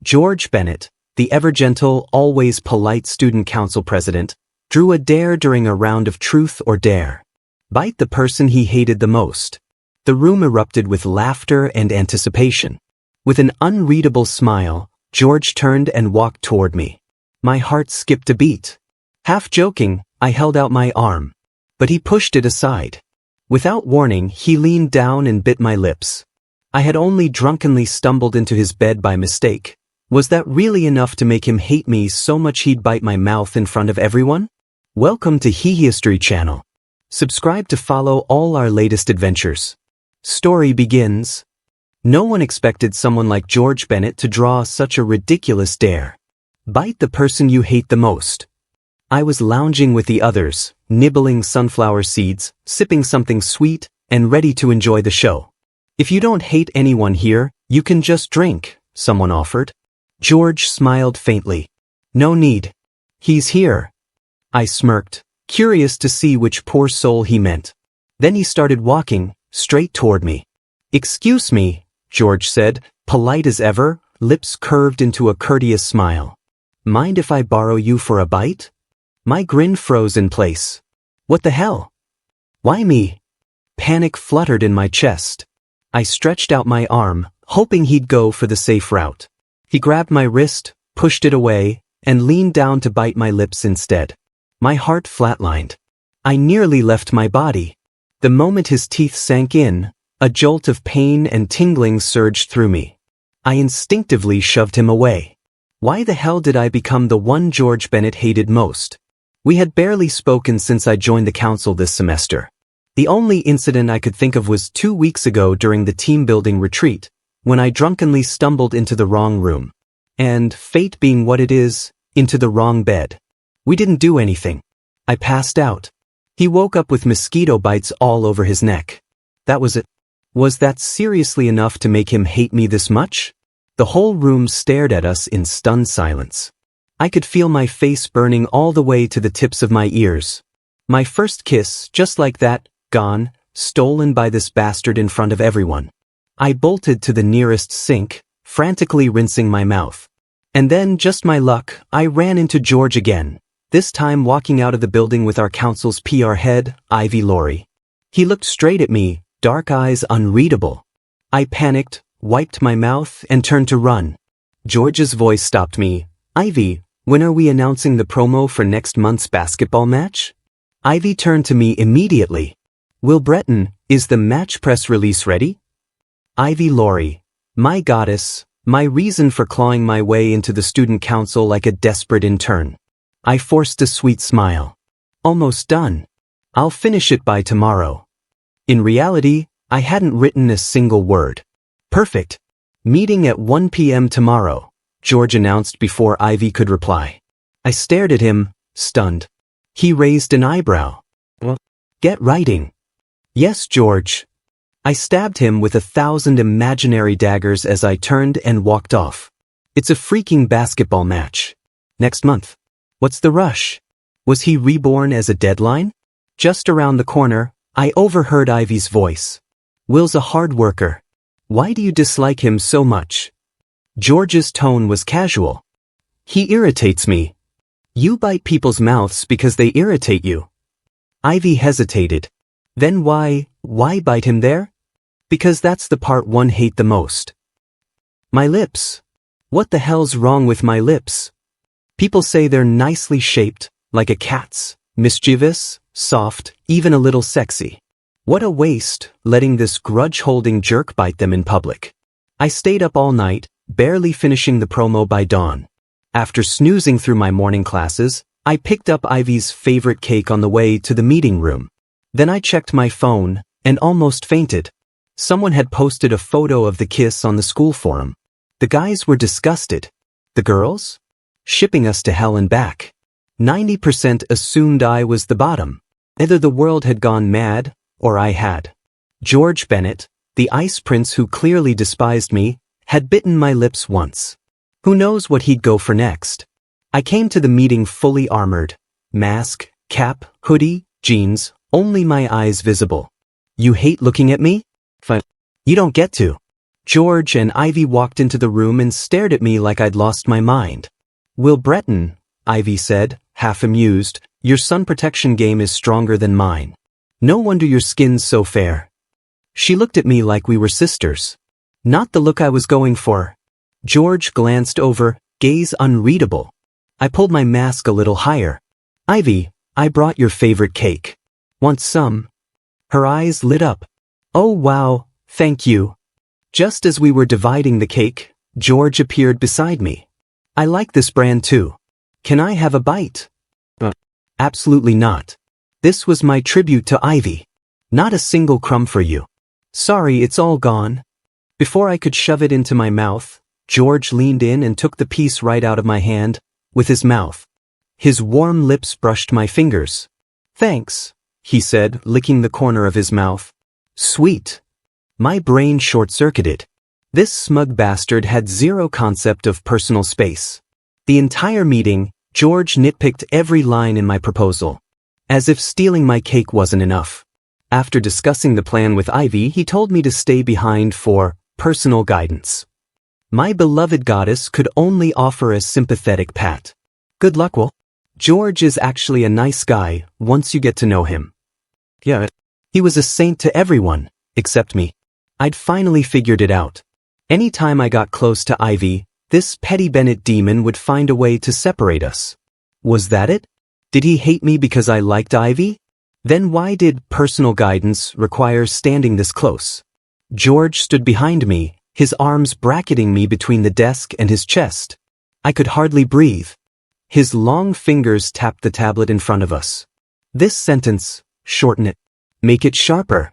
George Bennett, the ever-gentle, always polite student council president, drew a dare during a round of truth or dare. Bite the person he hated the most. The room erupted with laughter and anticipation. With an unreadable smile, George turned and walked toward me. My heart skipped a beat. Half joking, I held out my arm. But he pushed it aside. Without warning, he leaned down and bit my lips. I had only drunkenly stumbled into his bed by mistake. Was that really enough to make him hate me so much he'd bite my mouth in front of everyone? Welcome to History channel. Subscribe to follow all our latest adventures. Story begins. No one expected someone like George Bennett to draw such a ridiculous dare. Bite the person you hate the most. I was lounging with the others, nibbling sunflower seeds, sipping something sweet, and ready to enjoy the show. If you don't hate anyone here, you can just drink, someone offered. George smiled faintly. No need. He's here. I smirked, curious to see which poor soul he meant. Then he started walking, straight toward me. Excuse me, George said, polite as ever, lips curved into a courteous smile. Mind if I borrow you for a bite? My grin froze in place. What the hell? Why me? Panic fluttered in my chest. I stretched out my arm, hoping he'd go for the safe route. He grabbed my wrist, pushed it away, and leaned down to bite my lips instead. My heart flatlined. I nearly left my body. The moment his teeth sank in, a jolt of pain and tingling surged through me. I instinctively shoved him away. Why the hell did I become the one George Bennett hated most? We had barely spoken since I joined the council this semester. The only incident I could think of was 2 weeks ago during the team-building retreat, when I drunkenly stumbled into the wrong room. And, fate being what it is, into the wrong bed. We didn't do anything. I passed out. He woke up with mosquito bites all over his neck. That was it. Was that seriously enough to make him hate me this much? The whole room stared at us in stunned silence. I could feel my face burning all the way to the tips of my ears. My first kiss, just like that, gone, stolen by this bastard in front of everyone. I bolted to the nearest sink, frantically rinsing my mouth. And then, just my luck, I ran into George again, this time walking out of the building with our council's PR head, Ivy Laurie. He looked straight at me, dark eyes unreadable. I panicked, wiped my mouth, and turned to run. George's voice stopped me. Ivy, when are we announcing the promo for next month's basketball match? Ivy turned to me immediately. Will Breton, is the match press release ready? Ivy Laurie, my goddess, my reason for clawing my way into the student council like a desperate intern. I forced a sweet smile. Almost done. I'll finish it by tomorrow. In reality, I hadn't written a single word. Perfect. Meeting at 1 p.m. tomorrow, George announced before Ivy could reply. I stared at him, stunned. He raised an eyebrow. Well, get writing. Yes, George. I stabbed him with 1,000 imaginary daggers as I turned and walked off. It's a freaking basketball match. Next month. What's the rush? Was he reborn as a deadline? Just around the corner, I overheard Ivy's voice. Will's a hard worker. Why do you dislike him so much? George's tone was casual. He irritates me. You bite people's mouths because they irritate you. Ivy hesitated. Then why bite him there? Because that's the part one hate the most. My lips. What the hell's wrong with my lips? People say they're nicely shaped, like a cat's, mischievous, soft, even a little sexy. What a waste, letting this grudge-holding jerk bite them in public. I stayed up all night, barely finishing the promo by dawn. After snoozing through my morning classes, I picked up Ivy's favorite cake on the way to the meeting room. Then I checked my phone, and almost fainted. Someone had posted a photo of the kiss on the school forum. The guys were disgusted. The girls? Shipping us to hell and back. 90% assumed I was the bottom. Either the world had gone mad, or I had. George Bennett, the ice prince who clearly despised me, had bitten my lips once. Who knows what he'd go for next? I came to the meeting fully armored. Mask, cap, hoodie, jeans, only my eyes visible. You hate looking at me? Fine. You don't get to. George and Ivy walked into the room and stared at me like I'd lost my mind. "Will Breton," Ivy said, half amused, "your sun protection game is stronger than mine. No wonder your skin's so fair." She looked at me like we were sisters. Not the look I was going for. George glanced over, gaze unreadable. I pulled my mask a little higher. "Ivy, I brought your favorite cake. Want some?" Her eyes lit up. "Oh wow, thank you." Just as we were dividing the cake, George appeared beside me. "I like this brand too. Can I have a bite?" Absolutely not. This was my tribute to Ivy. "Not a single crumb for you. Sorry, it's all gone." Before I could shove it into my mouth, George leaned in and took the piece right out of my hand, with his mouth. His warm lips brushed my fingers. "Thanks," he said, licking the corner of his mouth. "Sweet." My brain short-circuited. This smug bastard had zero concept of personal space. The entire meeting, George nitpicked every line in my proposal. As if stealing my cake wasn't enough. After discussing the plan with Ivy, he told me to stay behind for personal guidance. My beloved goddess could only offer a sympathetic pat. "Good luck, Will. George is actually a nice guy once you get to know him." Yeah, he was a saint to everyone, except me. I'd finally figured it out. Anytime I got close to Ivy, this petty Bennett demon would find a way to separate us. Was that it? Did he hate me because I liked Ivy? Then why did personal guidance require standing this close? George stood behind me, his arms bracketing me between the desk and his chest. I could hardly breathe. His long fingers tapped the tablet in front of us. "This sentence, shorten it. Make it sharper."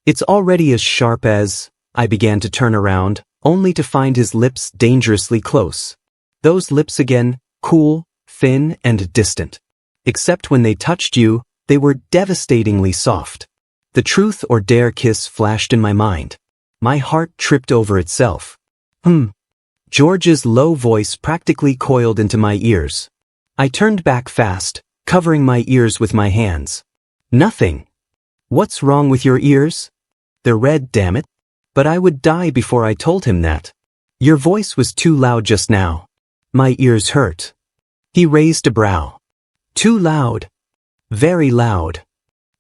"It's already as sharp as..." I began to turn around, only to find his lips dangerously close. Those lips again, cool, thin, and distant. Except when they touched you, they were devastatingly soft. The truth or dare kiss flashed in my mind. My heart tripped over itself. George's low voice practically coiled into my ears. I turned back fast, covering my ears with my hands. "Nothing." "What's wrong with your ears?" "They're red, damn it." But I would die before I told him that. "Your voice was too loud just now." My ears hurt. He raised a brow. "Too loud." "Very loud."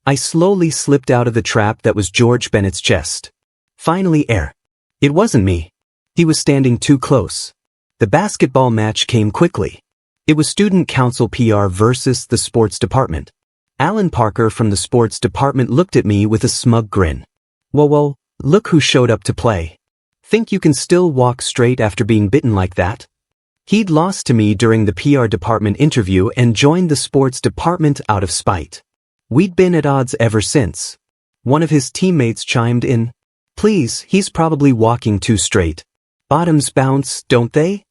I slowly slipped out of the trap that was George Bennett's chest. Finally air. It wasn't me. He was standing too close. The basketball match came quickly. It was student council PR versus the sports department. Alan Parker from the sports department looked at me with a smug grin. Whoa, look who showed up to play. Think you can still walk straight after being bitten like that?" He'd lost to me during the PR department interview and joined the sports department out of spite. We'd been at odds ever since. One of his teammates chimed in. "Please, he's probably walking too straight. Bottoms bounce, don't they?"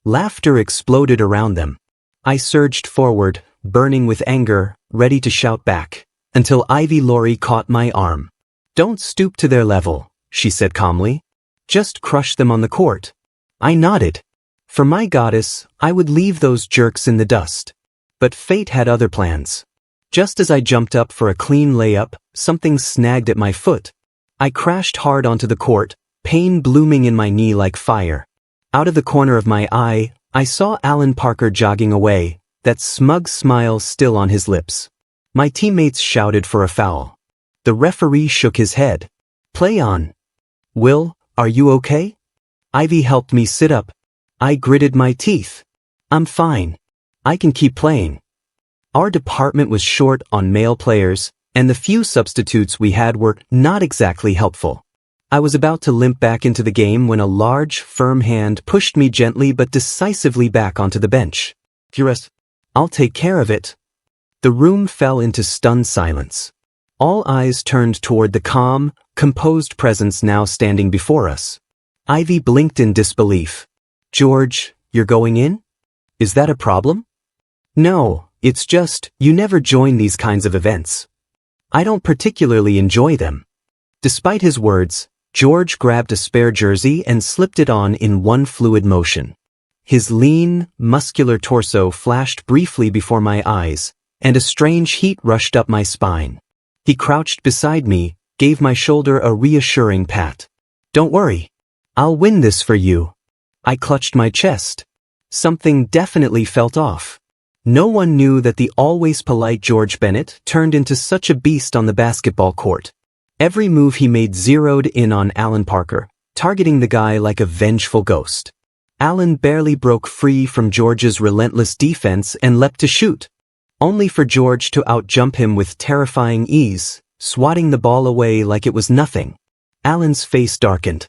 Laughter exploded around them. I surged forward, burning with anger, ready to shout back, until Ivy Laurie caught my arm. "Don't stoop to their level," she said calmly. "Just crush them on the court." I nodded. For my goddess, I would leave those jerks in the dust. But fate had other plans. Just as I jumped up for a clean layup, something snagged at my foot. I crashed hard onto the court, pain blooming in my knee like fire. Out of the corner of my eye, I saw Alan Parker jogging away, that smug smile still on his lips. My teammates shouted for a foul. The referee shook his head. "Play on." "Will, are you okay?" Ivy helped me sit up. I gritted my teeth. "I'm fine. I can keep playing." Our department was short on male players, and the few substitutes we had were not exactly helpful. I was about to limp back into the game when a large, firm hand pushed me gently but decisively back onto the bench. "I'll take care of it." The room fell into stunned silence. All eyes turned toward the calm, composed presence now standing before us. Ivy blinked in disbelief. "George, you're going in? Is that a problem?" "No, it's just, you never join these kinds of events. I don't particularly enjoy them." Despite his words, George grabbed a spare jersey and slipped it on in one fluid motion. His lean, muscular torso flashed briefly before my eyes, and a strange heat rushed up my spine. He crouched beside me, gave my shoulder a reassuring pat. "Don't worry. I'll win this for you. I clutched my chest. Something definitely felt off. No one knew that the always polite George Bennett turned into such a beast on the basketball court. Every move he made zeroed in on Alan Parker, targeting the guy like a vengeful ghost. Alan barely broke free from George's relentless defense and leapt to shoot, only for George to outjump him with terrifying ease, swatting the ball away like it was nothing. Alan's face darkened.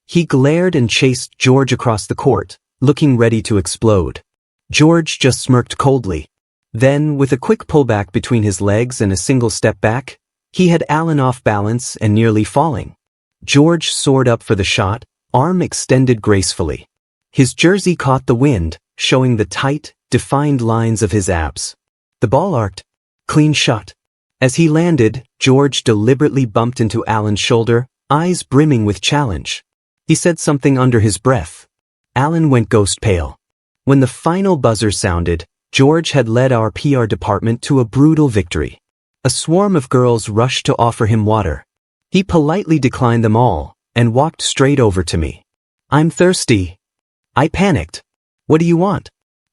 He glared and chased George across the court, looking ready to explode. George just smirked coldly. Then, with a quick pullback between his legs and a single step back, he had Alan off balance and nearly falling. George soared up for the shot, arm extended gracefully. His jersey caught the wind, showing the tight, defined lines of his abs. The ball arced, clean shot. As he landed, George deliberately bumped into Alan's shoulder, eyes brimming with challenge. He said something under his breath. Alan went ghost pale. When the final buzzer sounded, George had led our PR department to a brutal victory. A swarm of girls rushed to offer him water. He politely declined them all and walked straight over to me. "I'm thirsty." I panicked. "What do you want?"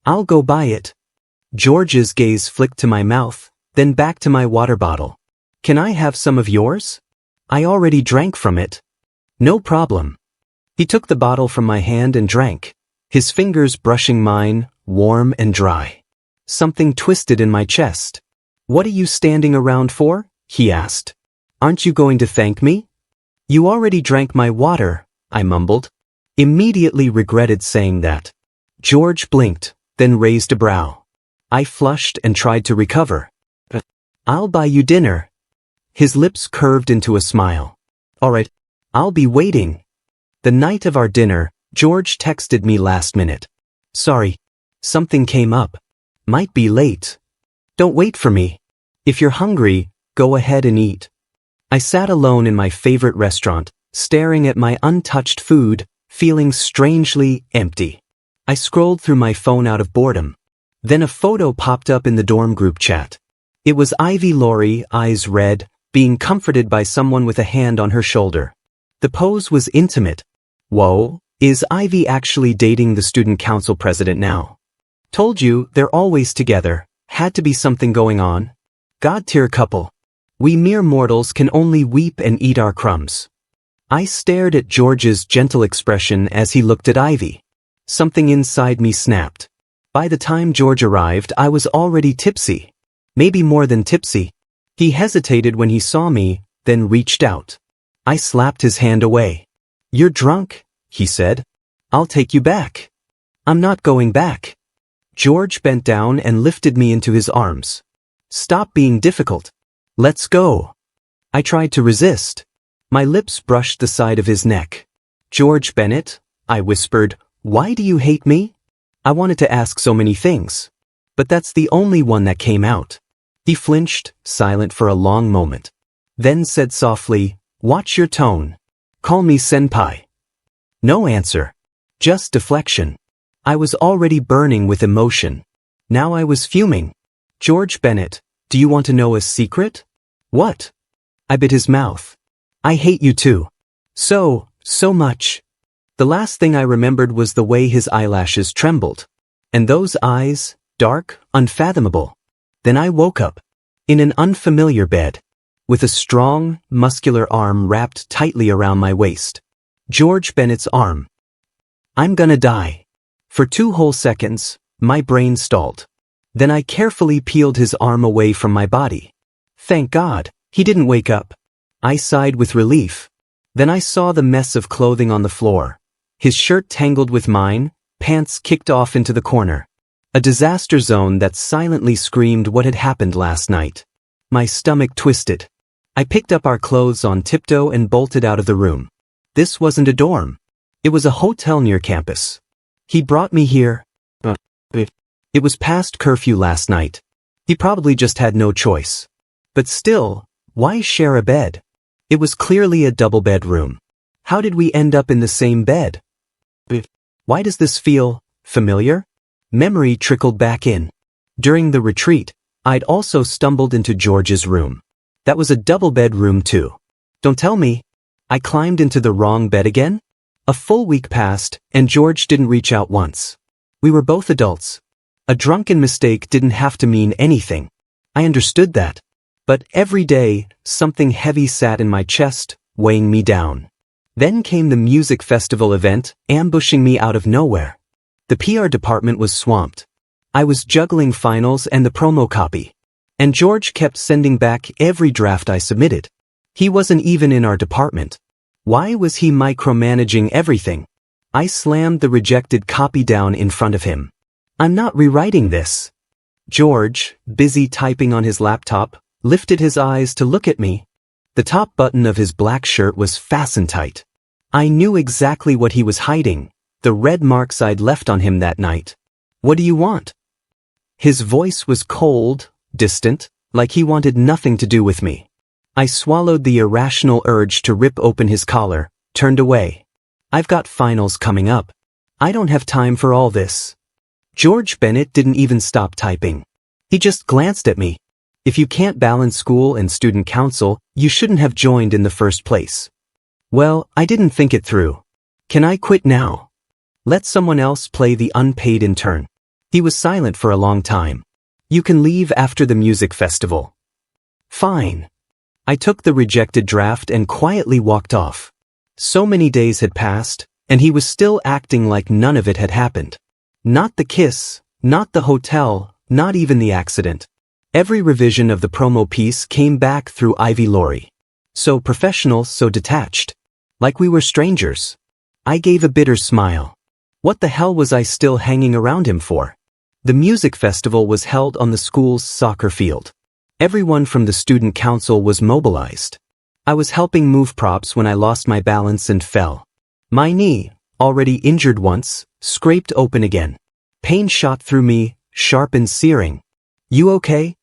"I'll go buy it." George's gaze flicked to my mouth, then back to my water bottle. "Can I have some of yours? I already drank from it." "No problem." He took the bottle from my hand and drank, his fingers brushing mine, warm and dry. Something twisted in my chest. "What are you standing around for?" he asked. "Aren't you going to thank me?" "You already drank my water," I mumbled. Immediately regretted saying that. George blinked, then raised a brow. I flushed and tried to recover. "I'll buy you dinner." His lips curved into a smile. "All right, I'll be waiting." The night of our dinner, George texted me last minute. "Sorry, something came up. Might be late. Don't wait for me. If you're hungry, go ahead and eat." I sat alone in my favorite restaurant, staring at my untouched food, feeling strangely empty. I scrolled through my phone out of boredom. Then a photo popped up in the dorm group chat. It was Ivy Laurie, eyes red, being comforted by someone with a hand on her shoulder. The pose was intimate. Whoa, is Ivy actually dating the student council president now? Told you, they're always together. Had to be something going on. God-tier couple. We mere mortals can only weep and eat our crumbs. I stared at George's gentle expression as he looked at Ivy. Something inside me snapped. By the time George arrived, I was already tipsy. Maybe more than tipsy. He hesitated when he saw me, then reached out. I slapped his hand away. "You're drunk," he said. "I'll take you back." "I'm not going back." George bent down and lifted me into his arms. "Stop being difficult. Let's go." I tried to resist. My lips brushed the side of his neck. "George Bennett," I whispered, "why do you hate me?" I wanted to ask so many things, but that's the only one that came out. He flinched, silent for a long moment. Then said softly, "Watch your tone. Call me senpai." No answer. Just deflection. I was already burning with emotion. Now I was fuming. "George Bennett, do you want to know a secret?" "What?" I bit his mouth. "I hate you too. So much." The last thing I remembered was the way his eyelashes trembled. And those eyes, dark, unfathomable. Then I woke up. In an unfamiliar bed. With a strong, muscular arm wrapped tightly around my waist. George Bennett's arm. I'm gonna die. For 2 whole seconds, my brain stalled. Then I carefully peeled his arm away from my body. Thank God, he didn't wake up. I sighed with relief. Then I saw the mess of clothing on the floor. His shirt tangled with mine, pants kicked off into the corner. A disaster zone that silently screamed what had happened last night. My stomach twisted. I picked up our clothes on tiptoe and bolted out of the room. This wasn't a dorm. It was a hotel near campus. He brought me here. It was past curfew last night. He probably just had no choice. But still, why share a bed? It was clearly a double-bed room. How did we end up in the same bed? Why does this feel familiar? Memory trickled back in. During the retreat, I'd also stumbled into George's room. That was a double-bed room too. Don't tell me. I climbed into the wrong bed again? A full week passed, and George didn't reach out once. We were both adults. A drunken mistake didn't have to mean anything. I understood that. But every day, something heavy sat in my chest, weighing me down. Then came the music festival event, ambushing me out of nowhere. The PR department was swamped. I was juggling finals and the promo copy. And George kept sending back every draft I submitted. He wasn't even in our department. Why was he micromanaging everything? I slammed the rejected copy down in front of him. I'm not rewriting this. George, busy typing on his laptop, lifted his eyes to look at me. The top button of his black shirt was fastened tight. I knew exactly what he was hiding, the red marks I'd left on him that night. What do you want? His voice was cold, distant, like he wanted nothing to do with me. I swallowed the irrational urge to rip open his collar, turned away. I've got finals coming up. I don't have time for all this. George Bennett didn't even stop typing. He just glanced at me. If you can't balance school and student council, you shouldn't have joined in the first place. Well, I didn't think it through. Can I quit now? Let someone else play the unpaid intern. He was silent for a long time. You can leave after the music festival. Fine. I took the rejected draft and quietly walked off. So many days had passed, and he was still acting like none of it had happened. Not the kiss, not the hotel, not even the accident. Every revision of the promo piece came back through Ivy Laurie. So professional, so detached. Like we were strangers. I gave a bitter smile. What the hell was I still hanging around him for? The music festival was held on the school's soccer field. Everyone from the student council was mobilized. I was helping move props when I lost my balance and fell. My knee, already injured once, scraped open again. Pain shot through me, sharp and searing. You okay?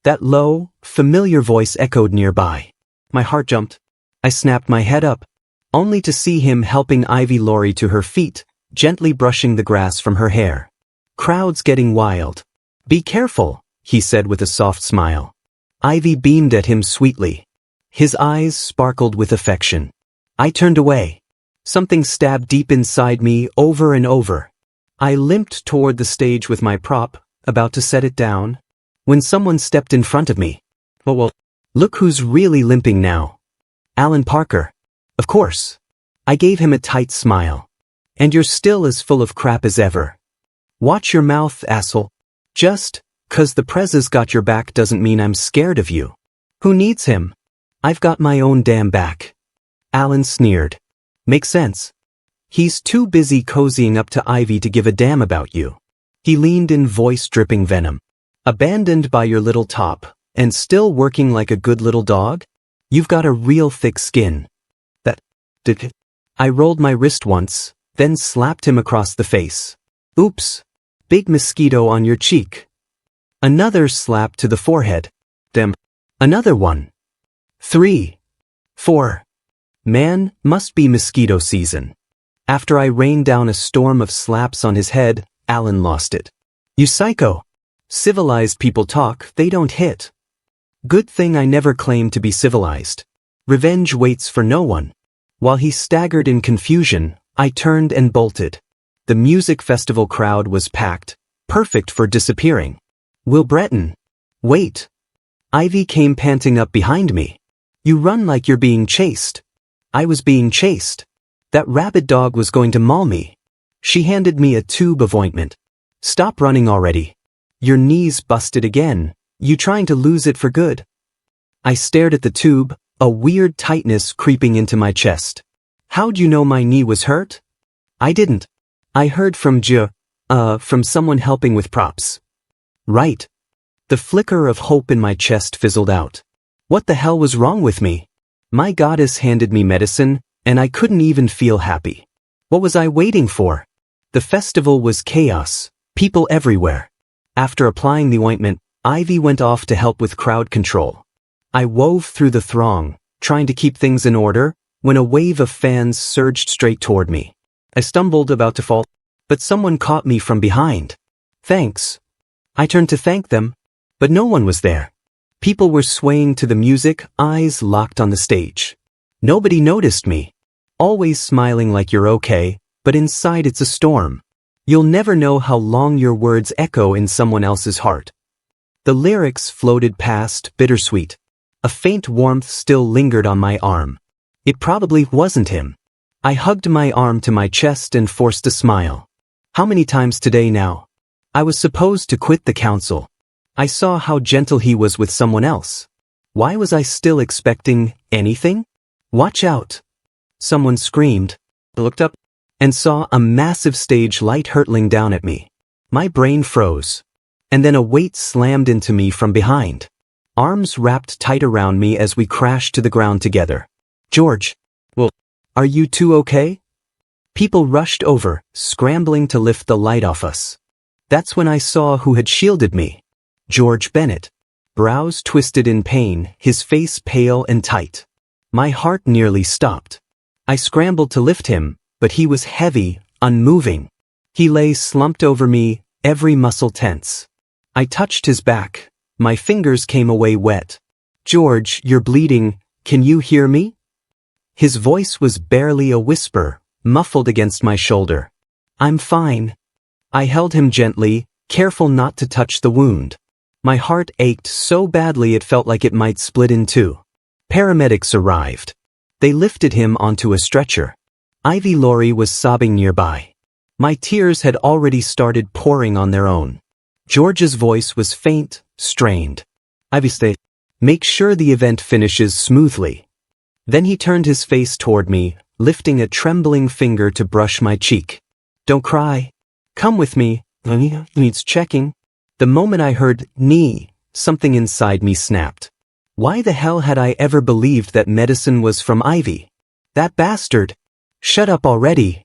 That low, familiar voice echoed nearby. My heart jumped. I snapped my head up, only to see him helping Ivy Laurie to her feet, gently brushing the grass from her hair. Crowds getting wild. Be careful, he said with a soft smile. Ivy beamed at him sweetly. His eyes sparkled with affection. I turned away. Something stabbed deep inside me over and over. I limped toward the stage with my prop, about to set it down, when someone stepped in front of me. Well, look who's really limping now. Alan Parker. Of course. I gave him a tight smile. And you're still as full of crap as ever. Watch your mouth, asshole. Just 'cause the Prez's got your back doesn't mean I'm scared of you. Who needs him? I've got my own damn back. Alan sneered. Makes sense. He's too busy cozying up to Ivy to give a damn about you. He leaned in, voice dripping venom. Abandoned by your little top, and still working like a good little dog? You've got a real thick skin. That did it. I rolled my wrist once, then slapped him across the face. Oops. Big mosquito on your cheek. Another slap to the forehead. Damn. Another one. 3. 4. Man, must be mosquito season. After I rained down a storm of slaps on his head, Alan lost it. You psycho. Civilized people talk, they don't hit. Good thing I never claimed to be civilized. Revenge waits for no one. While he staggered in confusion, I turned and bolted. The music festival crowd was packed, perfect for disappearing. Will Breton. Wait. Ivy came panting up behind me. You run like you're being chased. I was being chased. That rabid dog was going to maul me. She handed me a tube of ointment. Stop running already. Your knee's busted again. You trying to lose it for good? I stared at the tube, a weird tightness creeping into my chest. How'd you know my knee was hurt? I didn't. I heard from from someone helping with props. Right. The flicker of hope in my chest fizzled out. What the hell was wrong with me? My goddess handed me medicine, and I couldn't even feel happy. What was I waiting for? The festival was chaos, people everywhere. After applying the ointment, Ivy went off to help with crowd control. I wove through the throng, trying to keep things in order, when a wave of fans surged straight toward me. I stumbled, about to fall, but someone caught me from behind. Thanks. I turned to thank them, but no one was there. People were swaying to the music, eyes locked on the stage. Nobody noticed me. always smiling like you're okay, but inside it's a storm. You'll never know how long your words echo in someone else's heart. The lyrics floated past, bittersweet. A faint warmth still lingered on my arm. It probably wasn't him. I hugged my arm to my chest and forced a smile. How many times today now? I was supposed to quit the council. I saw how gentle he was with someone else. Why was I still expecting anything? Watch out! Someone screamed. I looked up and saw a massive stage light hurtling down at me. My brain froze. And then a weight slammed into me from behind. Arms wrapped tight around me as we crashed to the ground together. George. Well, are you two okay? People rushed over, scrambling to lift the light off us. That's when I saw who had shielded me. George Bennett. Brows twisted in pain, his face pale and tight. My heart nearly stopped. I scrambled to lift him, but he was heavy, unmoving. He lay slumped over me, every muscle tense. I touched his back. My fingers came away wet. George, you're bleeding. Can you hear me? His voice was barely a whisper, muffled against my shoulder. I'm fine. I held him gently, careful not to touch the wound. My heart ached so badly it felt like it might split in two. Paramedics arrived. They lifted him onto a stretcher. Ivy Laurie was sobbing nearby. My tears had already started pouring on their own. George's voice was faint, strained. Ivy, stay. Make sure the event finishes smoothly. Then he turned his face toward me, lifting a trembling finger to brush my cheek. Don't cry. Come with me. Needs checking. The moment I heard knee, something inside me snapped. Why the hell had I ever believed that medicine was from Ivy? That bastard. Shut up already.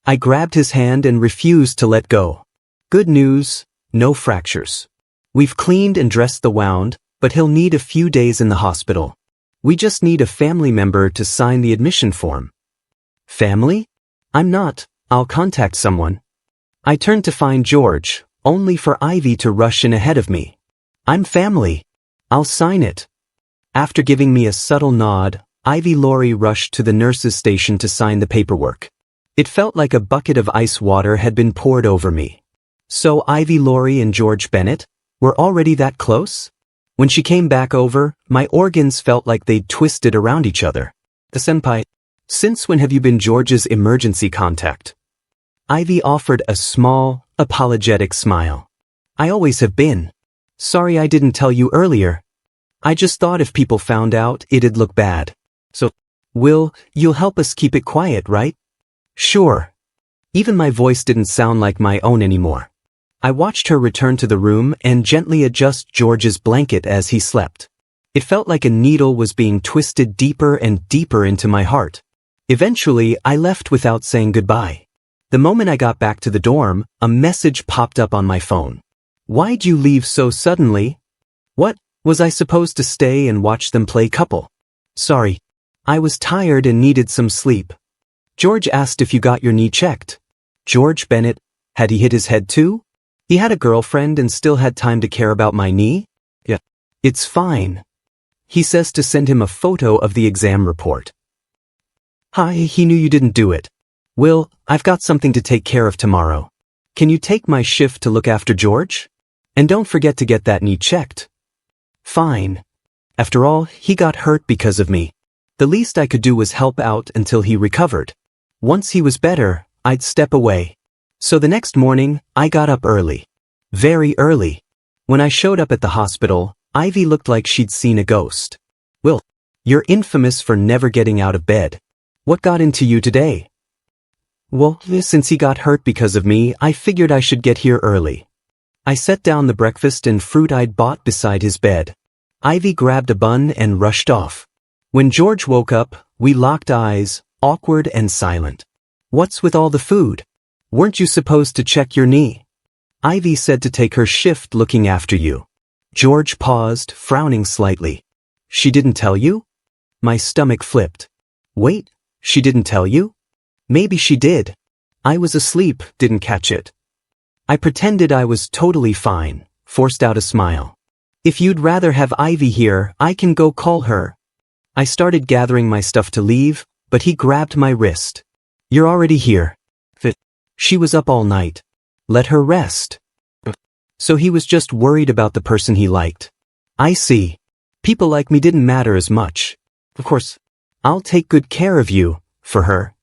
I grabbed his hand and refused to let go. Good news, no fractures. We've cleaned and dressed the wound, but he'll need a few days in the hospital. We just need a family member to sign the admission form. Family? I'm not. I'll contact someone. I turned to find George, only for Ivy to rush in ahead of me. I'm family. I'll sign it. After giving me a subtle nod, Ivy Laurie rushed to the nurse's station to sign the paperwork. It felt like a bucket of ice water had been poured over me. So Ivy Laurie and George Bennett were already that close? When she came back over, my organs felt like they'd twisted around each other. The senpai, since when have you been George's emergency contact? Ivy offered a small, apologetic smile. I always have been. Sorry I didn't tell you earlier. I just thought if people found out, it'd look bad. So, you'll help us keep it quiet, right? Sure. Even my voice didn't sound like my own anymore. I watched her return to the room and gently adjust George's blanket as he slept. It felt like a needle was being twisted deeper and deeper into my heart. Eventually, I left without saying goodbye. The moment I got back to the dorm, a message popped up on my phone. Why'd you leave so suddenly? What, was I supposed to stay and watch them play couple? Sorry. I was tired and needed some sleep. George asked if you got your knee checked. George Bennett, had he hit his head too? He had a girlfriend and still had time to care about my knee? Yeah. It's fine. He says to send him a photo of the exam report. Hi, he knew you didn't do it. Will, I've got something to take care of tomorrow. Can you take my shift to look after George? And don't forget to get that knee checked. Fine. After all, he got hurt because of me. The least I could do was help out until he recovered. Once he was better, I'd step away. So the next morning, I got up early. Very early. When I showed up at the hospital, Ivy looked like she'd seen a ghost. Will, you're infamous for never getting out of bed. What got into you today? Well, since he got hurt because of me, I figured I should get here early. I set down the breakfast and fruit I'd bought beside his bed. Ivy grabbed a bun and rushed off. When George woke up, we locked eyes, awkward and silent. What's with all the food? Weren't you supposed to check your knee? Ivy said to take her shift looking after you. George paused, frowning slightly. She didn't tell you? My stomach flipped. Wait, she didn't tell you? Maybe she did. I was asleep, didn't catch it. I pretended I was totally fine, forced out a smile. If you'd rather have Ivy here, I can go call her. I started gathering my stuff to leave, but he grabbed my wrist. You're already here. She was up all night. Let her rest. So he was just worried about the person he liked. I see. People like me didn't matter as much. Of course, I'll take good care of you, for her.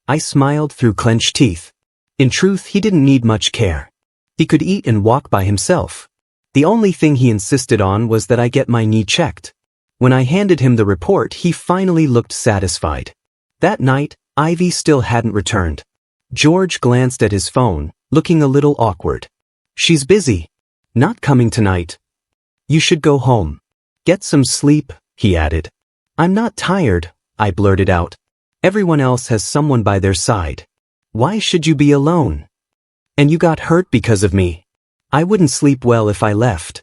I smiled through clenched teeth. In truth, he didn't need much care. He could eat and walk by himself. The only thing he insisted on was that I get my knee checked. When I handed him the report, he finally looked satisfied. That night, Ivy still hadn't returned. George glanced at his phone, looking a little awkward. She's busy. Not coming tonight. You should go home. Get some sleep, he added. I'm not tired, I blurted out. Everyone else has someone by their side. Why should you be alone? And you got hurt because of me. I wouldn't sleep well if I left.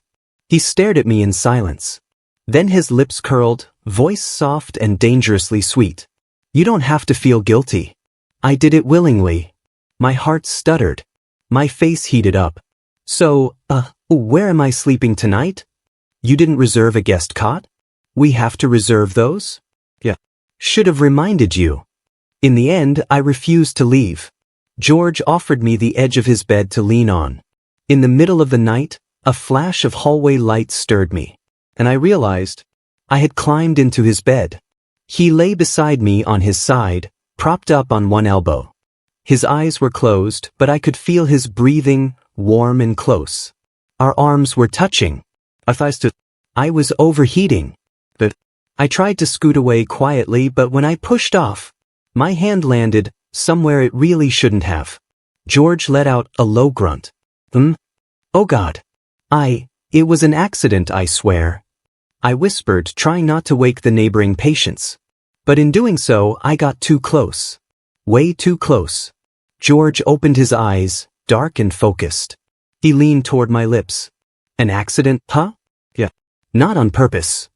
He stared at me in silence. Then his lips curled, voice soft and dangerously sweet. You don't have to feel guilty. I did it willingly. My heart stuttered. My face heated up. So, where am I sleeping tonight? You didn't reserve a guest cot? We have to reserve those? Yeah. Should have reminded you. In the end, I refused to leave. George offered me the edge of his bed to lean on. In the middle of the night, a flash of hallway light stirred me, and I realized I had climbed into his bed. He lay beside me on his side, propped up on one elbow. His eyes were closed, but I could feel his breathing, warm and close. Our arms were touching. I was overheating. I tried to scoot away quietly, but when I pushed off, my hand landed somewhere it really shouldn't have. George let out a low grunt. Oh God. It was an accident, I swear. I whispered, trying not to wake the neighboring patients. But in doing so, I got too close. Way too close. George opened his eyes, dark and focused. He leaned toward my lips. An accident, huh? Yeah. Not on purpose.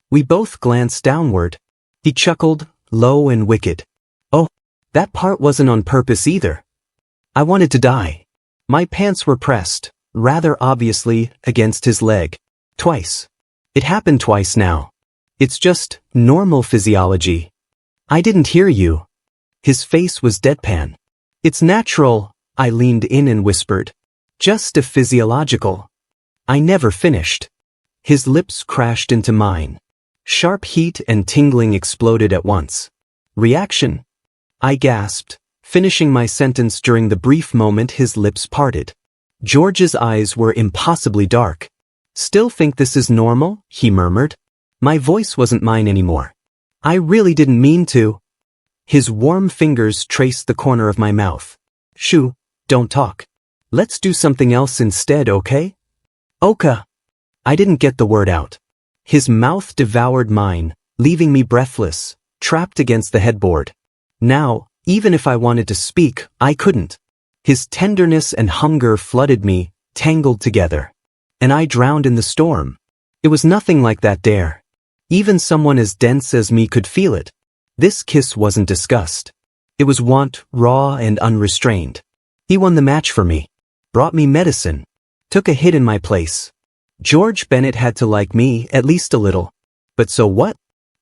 We both glanced downward. He chuckled, low and wicked. Oh, that part wasn't on purpose either. I wanted to die. My pants were pressed, rather obviously, against his leg. Twice. It happened twice now. It's just normal physiology. I didn't hear you. His face was deadpan. It's natural, I leaned in and whispered. Just a physiological. I never finished. His lips crashed into mine. Sharp heat and tingling exploded at once. Reaction? I gasped, finishing my sentence during the brief moment his lips parted. George's eyes were impossibly dark. Still think this is normal? He murmured. My voice wasn't mine anymore. I really didn't mean to. His warm fingers traced the corner of my mouth. Shoo, don't talk. Let's do something else instead, okay? Oka. I didn't get the word out. His mouth devoured mine, leaving me breathless, trapped against the headboard. Now, even if I wanted to speak, I couldn't. His tenderness and hunger flooded me, tangled together. And I drowned in the storm. It was nothing like that dare. Even someone as dense as me could feel it. This kiss wasn't discussed. It was want, raw and unrestrained. He won the match for me. Brought me medicine. Took a hit in my place. George Bennett had to like me, at least a little. But so what?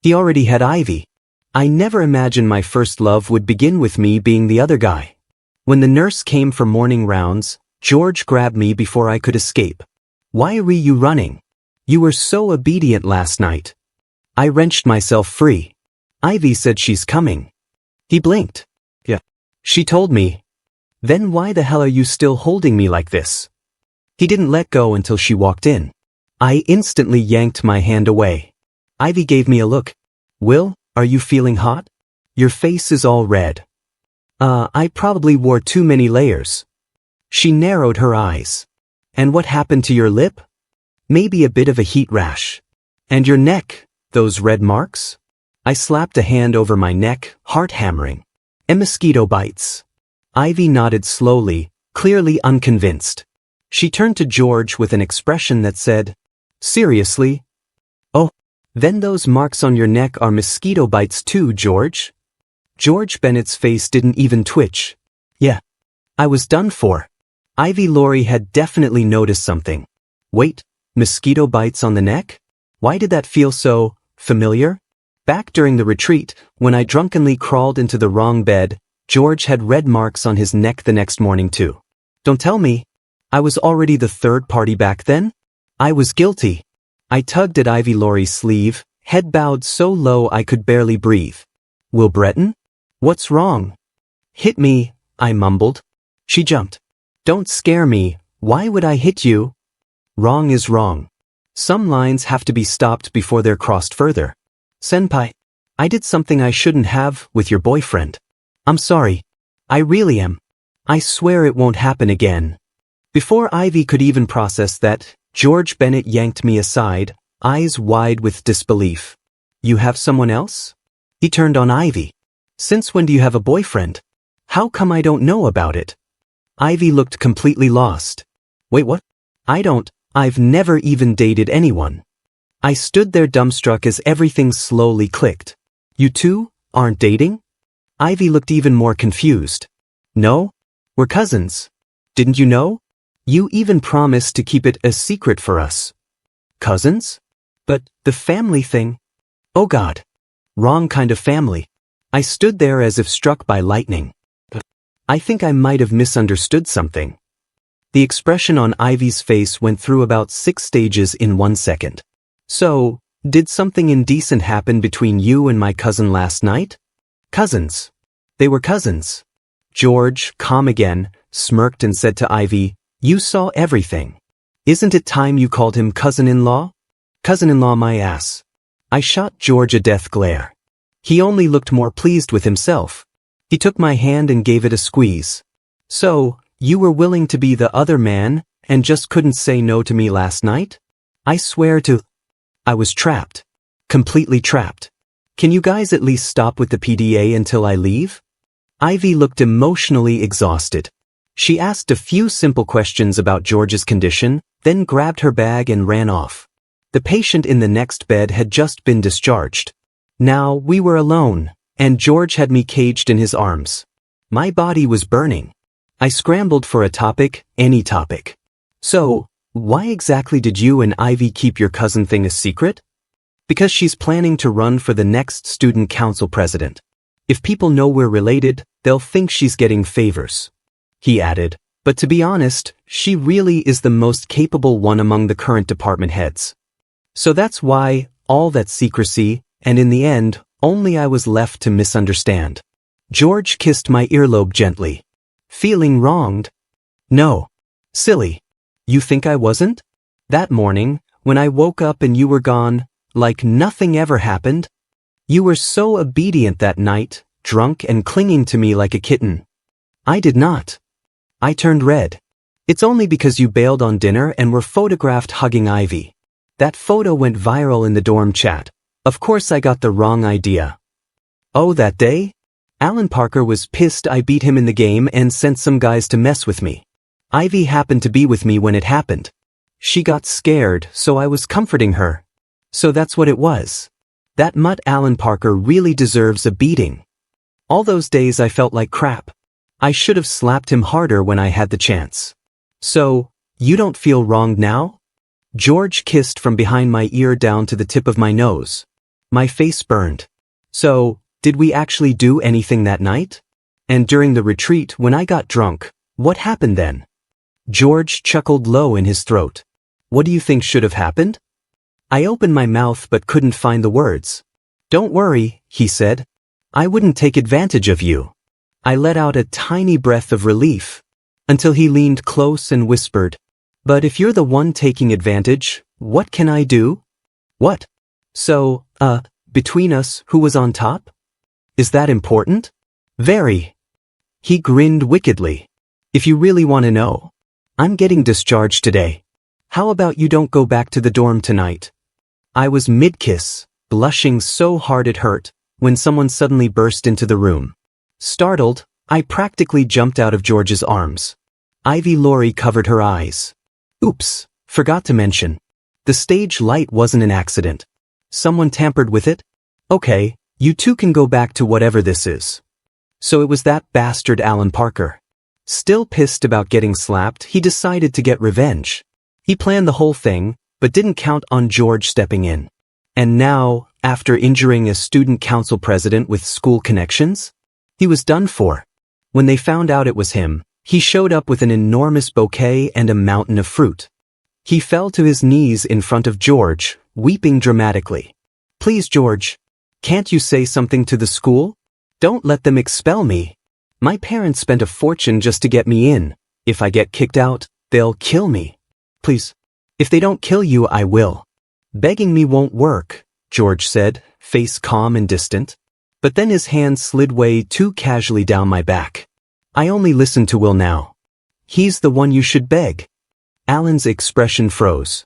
He already had Ivy. I never imagined my first love would begin with me being the other guy. When the nurse came for morning rounds, George grabbed me before I could escape. Why were you running? You were so obedient last night. I wrenched myself free. Ivy said she's coming. He blinked. Yeah. She told me. Then why the hell are you still holding me like this? He didn't let go until she walked in. I instantly yanked my hand away. Ivy gave me a look. Will, are you feeling hot? Your face is all red. I probably wore too many layers. She narrowed her eyes. And what happened to your lip? Maybe a bit of a heat rash. And your neck, those red marks? I slapped a hand over my neck, heart hammering. And mosquito bites. Ivy nodded slowly, clearly unconvinced. She turned to George with an expression that said, Seriously? Oh, then those marks on your neck are mosquito bites too, George? George Bennett's face didn't even twitch. Yeah. I was done for. Ivy Laurie had definitely noticed something. Wait, mosquito bites on the neck? Why did that feel so familiar? Back during the retreat, when I drunkenly crawled into the wrong bed, George had red marks on his neck the next morning too. Don't tell me. I was already the third party back then? I was guilty. I tugged at Ivy Laurie's sleeve, head bowed so low I could barely breathe. Will Breton? What's wrong? Hit me, I mumbled. She jumped. Don't scare me, why would I hit you? Wrong is wrong. Some lines have to be stopped before they're crossed further. Senpai, I did something I shouldn't have with your boyfriend. I'm sorry. I really am. I swear it won't happen again. Before Ivy could even process that, George Bennett yanked me aside, eyes wide with disbelief. You have someone else? He turned on Ivy. Since when do you have a boyfriend? How come I don't know about it? Ivy looked completely lost. Wait, what? I've never even dated anyone. I stood there dumbstruck as everything slowly clicked. You two aren't dating? Ivy looked even more confused. No? We're cousins. Didn't you know? You even promised to keep it a secret for us. Cousins? But the family thing? Oh God. Wrong kind of family. I stood there as if struck by lightning. I think I might have misunderstood something. The expression on Ivy's face went through about 6 stages in 1 second. So, did something indecent happen between you and my cousin last night? Cousins. They were cousins. George, calm again, smirked and said to Ivy, You saw everything. Isn't it time you called him cousin-in-law? Cousin-in-law my ass. I shot George a death glare. He only looked more pleased with himself. He took my hand and gave it a squeeze. So, you were willing to be the other man, and just couldn't say no to me last night? I swear to... I was trapped. Completely trapped. Can you guys at least stop with the PDA until I leave? Ivy looked emotionally exhausted. She asked a few simple questions about George's condition, then grabbed her bag and ran off. The patient in the next bed had just been discharged. Now we were alone, and George had me caged in his arms. My body was burning. I scrambled for a topic, any topic. So, why exactly did you and Ivy keep your cousin thing a secret? Because she's planning to run for the next student council president. If people know we're related, they'll think she's getting favors. He added, but to be honest, she really is the most capable one among the current department heads. So that's why, all that secrecy, and in the end, only I was left to misunderstand. George kissed my earlobe gently. Feeling wronged? No. Silly. You think I wasn't? That morning, when I woke up and you were gone, like nothing ever happened. You were so obedient that night, drunk and clinging to me like a kitten. I did not. I turned red. It's only because you bailed on dinner and were photographed hugging Ivy. That photo went viral in the dorm chat. Of course I got the wrong idea. Oh, that day? Alan Parker was pissed I beat him in the game and sent some guys to mess with me. Ivy happened to be with me when it happened. She got scared, so I was comforting her. So that's what it was. That mutt Alan Parker really deserves a beating. All those days I felt like crap. I should have slapped him harder when I had the chance. So, you don't feel wronged now? George kissed from behind my ear down to the tip of my nose. My face burned. So, did we actually do anything that night? And during the retreat when I got drunk, what happened then? George chuckled low in his throat. What do you think should have happened? I opened my mouth but couldn't find the words. Don't worry, he said. I wouldn't take advantage of you. I let out a tiny breath of relief, until he leaned close and whispered, But if you're the one taking advantage, what can I do? What? So, between us, who was on top? Is that important? Very. He grinned wickedly. If you really want to know, I'm getting discharged today. How about you don't go back to the dorm tonight? I was mid-kiss, blushing so hard it hurt, when someone suddenly burst into the room. Startled, I practically jumped out of George's arms. Ivy Laurie covered her eyes. Oops, forgot to mention. The stage light wasn't an accident. Someone tampered with it? Okay, you two can go back to whatever this is. So it was that bastard Alan Parker. Still pissed about getting slapped, he decided to get revenge. He planned the whole thing, but didn't count on George stepping in. And now, After injuring a student council president with school connections? He was done for. When they found out it was him, he showed up with an enormous bouquet and a mountain of fruit. He fell to his knees in front of George, weeping dramatically. "Please, George, can't you say something to the school? Don't let them expel me. My parents spent a fortune just to get me in. If I get kicked out, they'll kill me. Please. If they don't kill you, I will." "Begging me won't work," George said, face calm and distant. But then his hand slid way too casually down my back. "I only listen to Will now. He's the one you should beg." Alan's expression froze.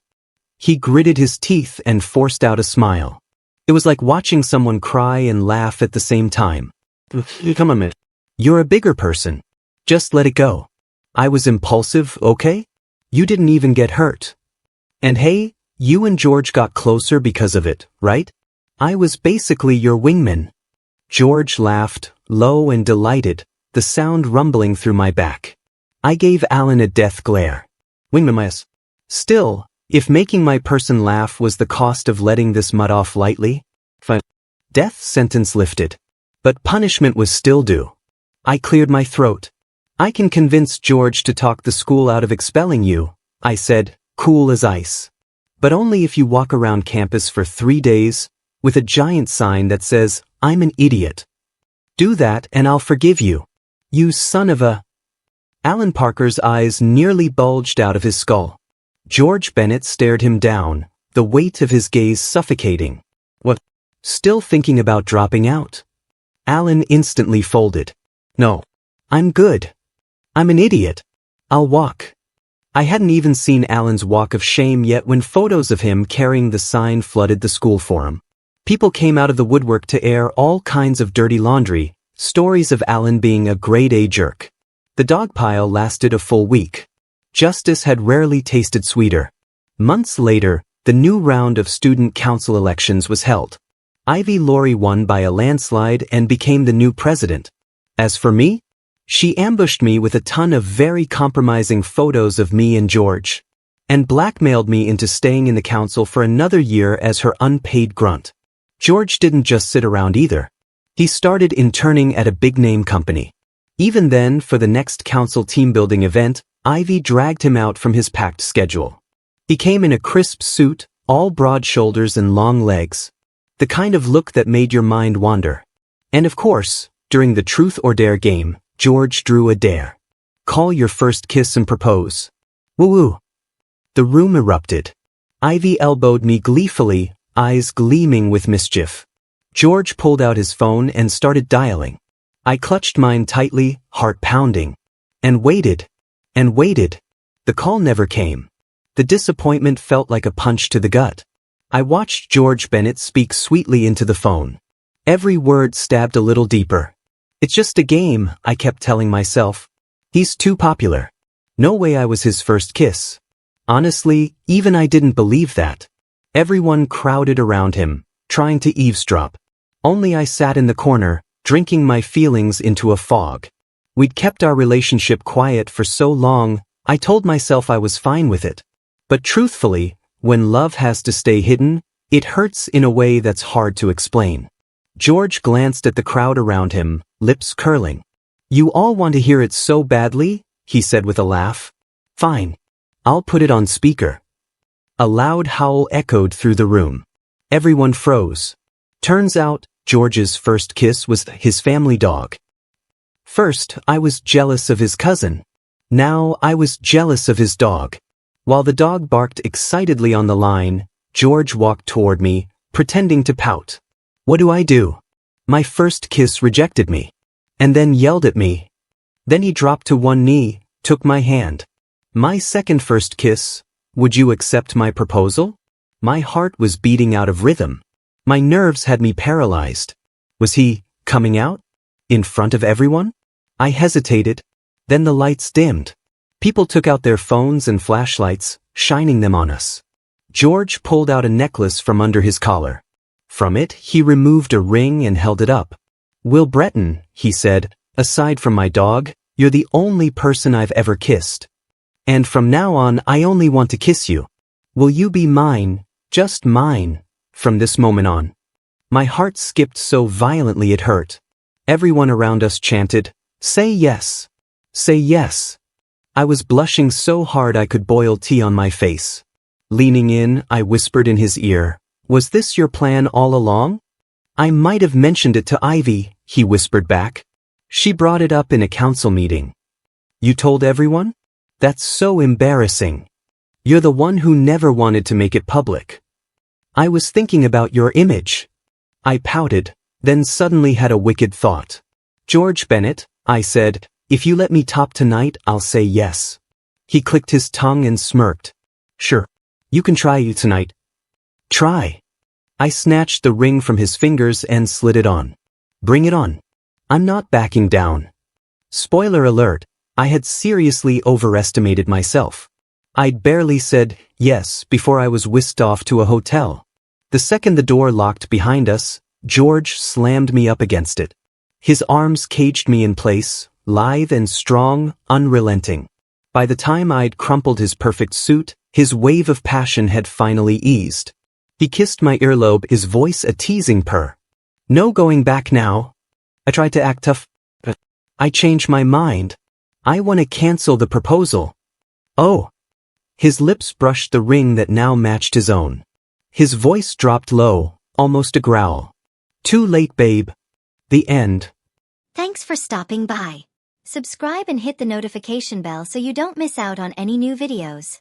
He gritted his teeth and forced out a smile. It was like watching someone cry and laugh at the same time. "Come on, you're a bigger person. Just let it go. I was impulsive, okay? You didn't even get hurt. And hey, you and George got closer because of it, right? I was basically your wingman." George laughed, low and delighted, the sound rumbling through my back. I gave Alan a death glare. "Wingman, yes. Still, if making my person laugh was the cost of letting this mud off lightly, fine." Death sentence lifted. But punishment was still due. I cleared my throat. "I can convince George to talk the school out of expelling you," I said, cool as ice. "But only if you walk around campus for 3 days, with a giant sign that says, 'I'm an idiot.' Do that and I'll forgive you. You son of a—" Alan Parker's eyes nearly bulged out of his skull. George Bennett stared him down, the weight of his gaze suffocating. "What? Still thinking about dropping out?" Alan instantly folded. "No. I'm good. I'm an idiot. I'll walk." I hadn't even seen Alan's walk of shame yet when photos of him carrying the sign flooded the school forum. People came out of the woodwork to air all kinds of dirty laundry, stories of Alan being a grade A jerk. The dog pile lasted a full week. Justice had rarely tasted sweeter. Months later, the new round of student council elections was held. Ivy Laurie won by a landslide and became the new president. As for me, she ambushed me with a ton of very compromising photos of me and George, and blackmailed me into staying in the council for another year as her unpaid grunt. George didn't just sit around either. He started interning at a big-name company. Even then, for the next council team-building event, Ivy dragged him out from his packed schedule. He came in a crisp suit, all broad shoulders and long legs. The kind of look that made your mind wander. And of course, during the Truth or Dare game, George drew a dare. Call your first kiss and propose. Woo-woo. The room erupted. Ivy elbowed me gleefully, eyes gleaming with mischief. George pulled out his phone and started dialing. I clutched mine tightly, heart pounding. And waited. And waited. The call never came. The disappointment felt like a punch to the gut. I watched George Bennett speak sweetly into the phone. Every word stabbed a little deeper. "It's just a game," I kept telling myself. "He's too popular. No way I was his first kiss." Honestly, even I didn't believe that. Everyone crowded around him, trying to eavesdrop. Only I sat in the corner, drinking my feelings into a fog. We'd kept our relationship quiet for so long, I told myself I was fine with it. But truthfully, when love has to stay hidden, it hurts in a way that's hard to explain. George glanced at the crowd around him, lips curling. "You all want to hear it so badly?" he said with a laugh. "Fine. I'll put it on speaker." A loud howl echoed through the room. Everyone froze. Turns out, George's first kiss was his family dog. First, I was jealous of his cousin. Now, I was jealous of his dog. While the dog barked excitedly on the line, George walked toward me, pretending to pout. What do? My first kiss rejected me. And then yelled at me. Then he dropped to one knee, took my hand. My second first kiss, would you accept my proposal? My heart was beating out of rhythm. My nerves had me paralyzed. Was he coming out? In front of everyone? I hesitated. Then the lights dimmed. People took out their phones and flashlights, shining them on us. George pulled out a necklace from under his collar. From it, he removed a ring and held it up. Will Breton, he said, aside from my dog, you're the only person I've ever kissed. And from now on, I only want to kiss you. Will you be mine, just mine, from this moment on? My heart skipped so violently it hurt. Everyone around us chanted, "Say yes! Say yes!" I was blushing so hard I could boil tea on my face. Leaning in, I whispered in his ear, "Was this your plan all along?" "I might have mentioned it to Ivy," he whispered back. "She brought it up in a council meeting." "You told everyone? That's so embarrassing. You're the one who never wanted to make it public." "I was thinking about your image." I pouted, then suddenly had a wicked thought. "George Bennett," I said, "if you let me top tonight, I'll say yes." He clicked his tongue and smirked. "Sure. You can try you tonight." "Try." I snatched the ring from his fingers and slid it on. "Bring it on. I'm not backing down." Spoiler alert, I had seriously overestimated myself. I'd barely said yes before I was whisked off to a hotel. The second the door locked behind us, George slammed me up against it. His arms caged me in place, lithe and strong, unrelenting. By the time I'd crumpled his perfect suit, his wave of passion had finally eased. He kissed my earlobe, his voice a teasing purr. "No going back now." I tried to act tough, but I changed my mind. "I want to cancel the proposal." "Oh." His lips brushed the ring that now matched his own. His voice dropped low, almost a growl. "Too late, babe." The end. Thanks for stopping by. Subscribe and hit the notification bell so you don't miss out on any new videos.